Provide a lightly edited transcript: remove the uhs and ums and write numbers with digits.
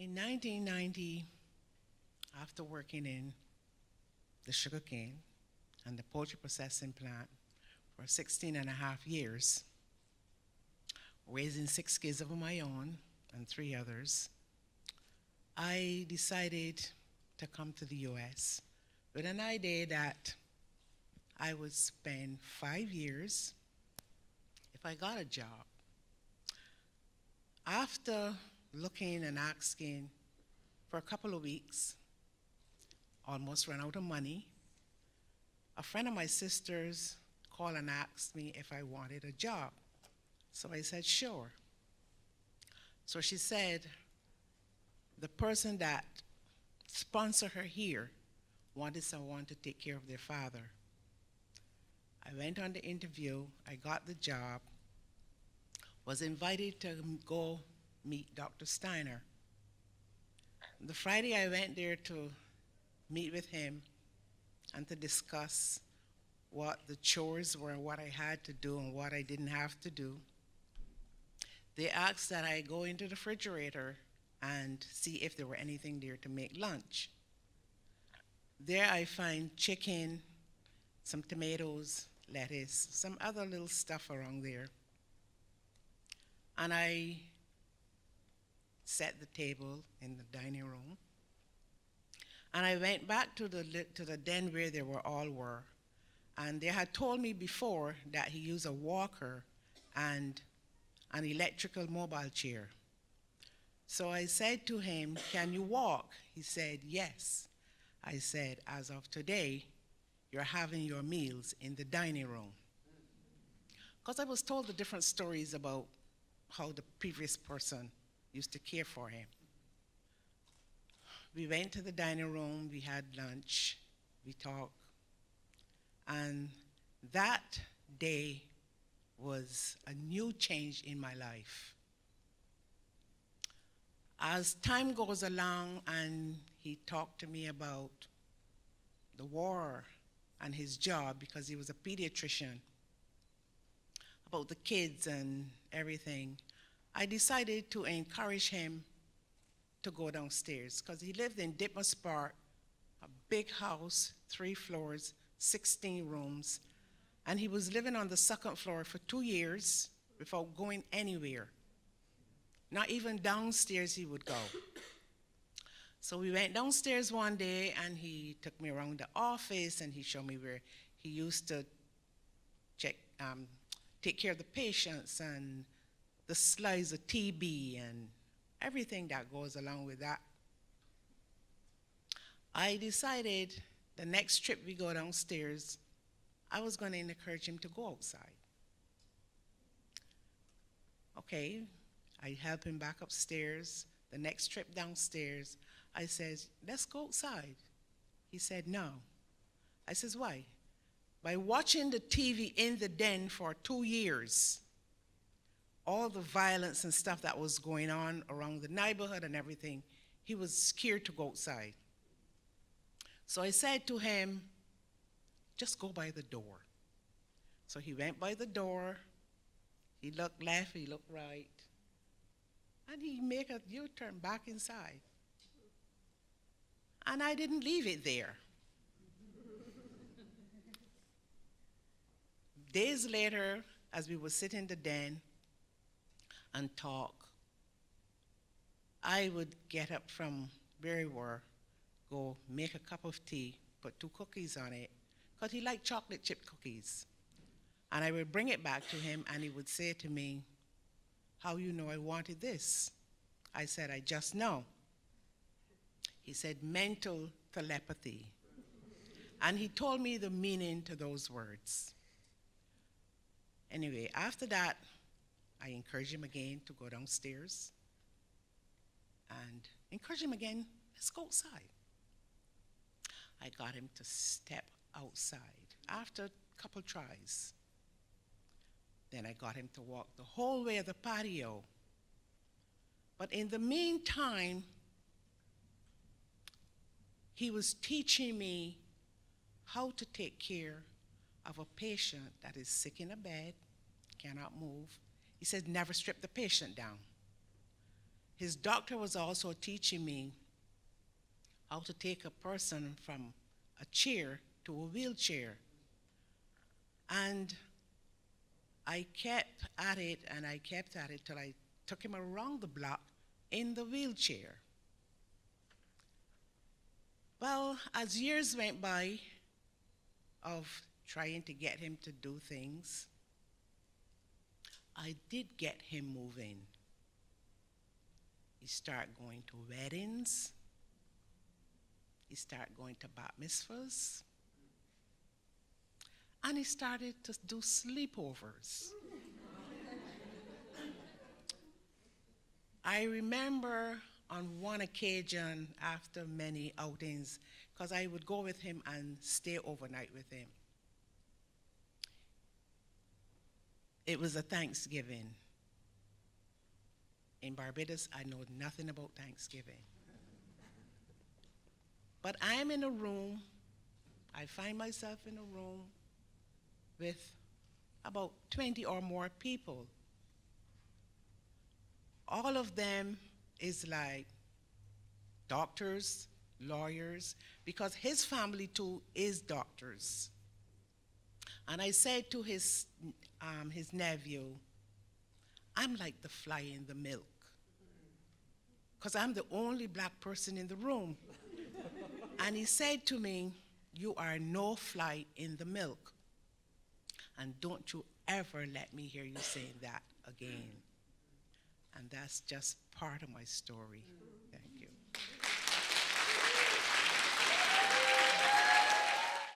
In 1990, after working in the sugarcane and the poultry processing plant for 16 and a half years, raising 6 kids of my own and 3 others, I decided to come to the US with an idea that I would spend 5 years if I got a job. After looking and asking for a couple of weeks, almost ran out of money, a friend of my sister's called and asked me if I wanted a job. So I said, sure. So she said, the person that sponsored her here wanted someone to take care of their father. I went on the interview, I got the job, was invited to go meet Dr. Steiner. The Friday I went there to meet with him and to discuss what the chores were, what I had to do and what I didn't have to do. They asked that I go into the refrigerator and see if there were anything there to make lunch. There I find chicken, some tomatoes, lettuce, some other little stuff around there. And I set the table in the dining room. And I went back to the den where they all were. And they had told me before that he used a walker and an electrical mobile chair. So I said to him, can you walk? He said, yes. I said, as of today, you're having your meals in the dining room. Because I was told the different stories about how the previous person used to care for him. We went to the dining room, we had lunch, we talked, and that day was a new change in my life. As time goes along and he talked to me about the war and his job, because he was a pediatrician, about the kids and everything, I decided to encourage him to go downstairs, because he lived in Ditmas Park, a big house, 3 floors, 16 rooms, and he was living on the 2nd floor for 2 years without going anywhere. Not even downstairs he would go. So we went downstairs one day and he took me around the office and he showed me where he used to take care of the patients and the slides of TB and everything that goes along with that. I decided the next trip we go downstairs, I was going to encourage him to go outside. Okay, I help him back upstairs. The next trip downstairs, I says, let's go outside. He said, no. I says, why? By watching the TV in the den for 2 years, all the violence and stuff that was going on around the neighborhood and everything, he was scared to go outside. So I said to him, just go by the door. So he went by the door, he looked left, he looked right, and he made a U-turn back inside. And I didn't leave it there. Days later, as we would sit in the den and talk, I would get up from where we were, go make a cup of tea, put 2 cookies on it, because he liked chocolate chip cookies. And I would bring it back to him and he would say to me, how you know I wanted this? I said, I just know. He said, mental telepathy. And he told me the meaning to those words. Anyway, after that, I encouraged him again to go downstairs and encourage him again, let's go outside. I got him to step outside after a couple tries. Then I got him to walk the whole way of the patio. But in the meantime, he was teaching me how to take care of a patient that is sick in a bed, cannot move. He said, never strip the patient down. his doctor was also teaching me how to take a person from a chair to a wheelchair. And I kept at it and I kept at it till I took him around the block in the wheelchair. Well, as years went by of trying to get him to do things, I did get him moving. He started going to weddings. He started going to bat mitzvahs. And he started to do sleepovers. I remember on one occasion after many outings, because I would go with him and stay overnight with him. It was a Thanksgiving. In Barbados, I know nothing about Thanksgiving. But I'm in a room, I find myself in a room with about 20 or more people. All of them is like doctors, lawyers, because his family too is doctors. And I said to his nephew, I'm like the fly in the milk, because I'm the only black person in the room. And he said to me, you are no fly in the milk. And don't you ever let me hear you saying that again. And that's just part of my story. Thank you.